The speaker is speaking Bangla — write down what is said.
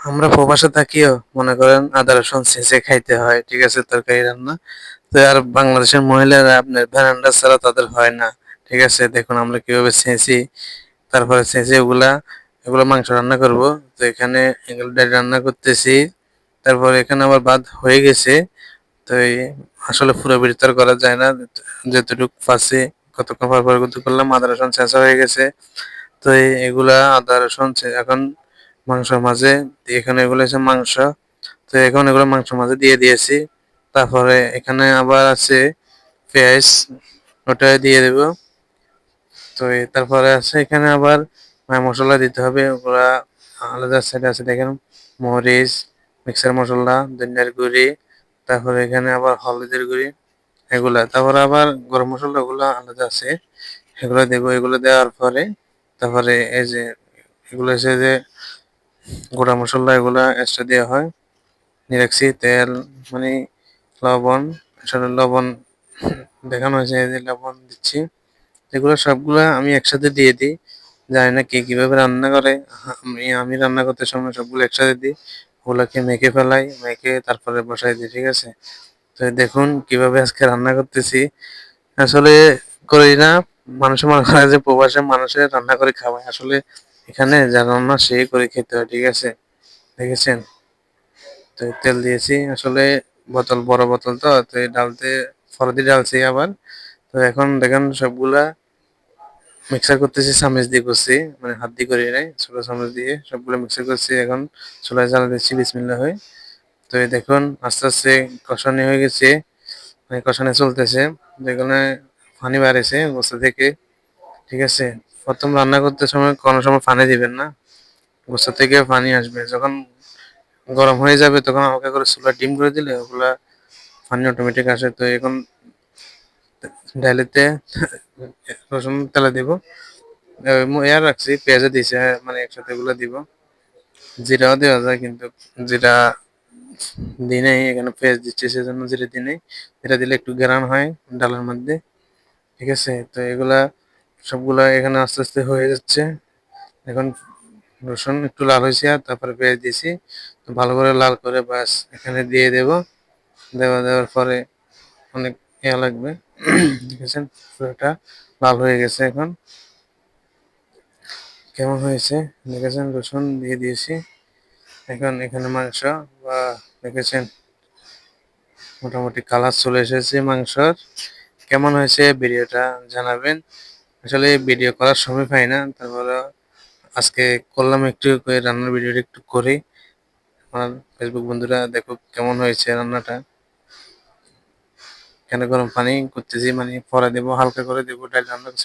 আমরা প্রবাসে থাকিও মনে করেন আদা রসুন ছেঁচে খাইতে হয়, ঠিক আছে, তরকারি রান্না। তো আর বাংলাদেশের মহিলারা আপনার ভেরান্ডা ছাড়া তাদের হয় না, ঠিক আছে। দেখুন আমরা কিভাবে ছেঁচি, তারপরে ছেঁচে এগুলো মাংস রান্না করব। তো এখানে এগুলো ডাল রান্না করতেছি। তারপরে এখানে আবার ভাত হয়ে গেছে। তো এই আসলে পুরো বিস্তার করা যায় না, যতটুকু পারছি কতক্ষণ পর পর করতে করলাম। আদা রসুন ছেঁচা হয়ে গেছে। তো এগুলা আদা রসুন এখন মাংসের মাঝে এখানে এগুলো হচ্ছে মাংস। তো এখন এগুলো মাংসের মাঝে দিয়ে দিয়েছি। তারপরে এখানে আবার আছে পেঁয়াজ, ওটা দিয়ে দেব। তো তারপরে আছে এখানে আবার মশলা দিতে হবে, ওগুলা আলাদা সাইডে আছে দেখেন। মরিচ, মিক্সার মশলা, ধনিয়ার গুঁড়ি, তারপরে এখানে আবার হলুদের গুঁড়ি, এগুলা। তারপরে আবার গরম মশলা গুলা আলাদা আছে, এগুলো দেবো। এগুলো দেওয়ার পরে তারপরে এই যে এগুলো হচ্ছে যে গোটা মশলা, এগুলা এক্সট্রা দেওয়া হয়। নিয়ে রাখছি তেল, মানে লবণ, আসলে লবণ দেখানো হয়েছে, এই যে লবণ দিচ্ছি। এগুলো সবগুলা আমি একসাথে দিয়ে দিই। জানি না কে কিভাবে রান্না করে, আমি রান্না করতে সময় সবগুলো একসাথে দিই। ওগুলাকে মেখে ফেলাই, মেখে তারপরে বসাই দিই, ঠিক আছে। তো দেখুন কিভাবে আজকে রান্না করতেছি। আসলে করি না, মানুষের মনে করে যে প্রবাসে মানুষের রান্না করে খাওয়ায়, আসলে এখানে যার রান্না সেই করে খেতে হয়, ঠিক আছে। দেখেছেন? তো তেল দিয়েছি আসলে, বোতল বড় বোতল, তো তো এই ডালতে ফরদি ডালছি আবার। তো এখন দেখেন সবগুলা মিক্সার করতেছি, চামচ দিয়ে করছি, মানে হাত দিয়ে করি নাই, ছোট চামচ দিয়ে সবগুলো মিক্সার করছি। এখন চুলায় জ্বালা দিচ্ছি বিসমিল্লাহ হয়ে। তো এই দেখুন আস্তে আস্তে কষানি হয়ে গেছে, মানে কষানি চলতেছে। যেখানে পানি বাড়েছে গোস্ত থেকে, ঠিক আছে। প্রথম রান্না করতে সময় কোনো সময় পানি দিবেন না, গোস্ত থেকে পানি আসবে যখন গরম হয়ে যাবে, তখন হালকা করে চুলা ডিম করে দিলে ওগুলা পানি অটোমেটিক আসে। তো এখন ডাইলেতে রসুন তেলে দিব, এয়ার রাখছি, পেঁয়াজও দিয়েছে, মানে একসাথে এগুলো দিব। জিরাও দেওয়া যায় কিন্তু জিরা দিই নাই, এখানে পেঁয়াজ দিচ্ছি সেজন্য জিরা দিই নাই। এটা দিলে একটু ঘ্রাণ হয় ডালের মধ্যে, ঠিক আছে। তো এগুলা সবগুলা এখানে আস্তে আস্তে হয়ে যাচ্ছে। এখন রসুন একটু লাল হয়েছে, আর তারপরে পেঁয়াজ দিয়েছি। তো ভালো করে লাল করে বাস এখানে দিয়ে দেব। দেওয়ার পরে অনেক ইয়া লাগবে। দেখেছেন পুরোটা লাল হয়ে গেছে। এখন কেমন হয়েছে দেখেছেন, রসুন দিয়ে দিয়েছি। এখন এখানে মাংস, বা দেখেছেন মোটামুটি কালার চলে এসেছে মাংসর। কেমন হয়েছে ভিডিওটা জানাবেন। আসলে ভিডিও করার সময় পাই না, তারপরে আজকে করলাম একটু রান্নার ভিডিওটা একটু করি। আমার ফেসবুক বন্ধুরা দেখো কেমন হয়েছে রান্নাটা। এখানে গরম পানি করতেছি, মানে পরে দেবো, হালকা করে দেবো ডাল রান্না করছি।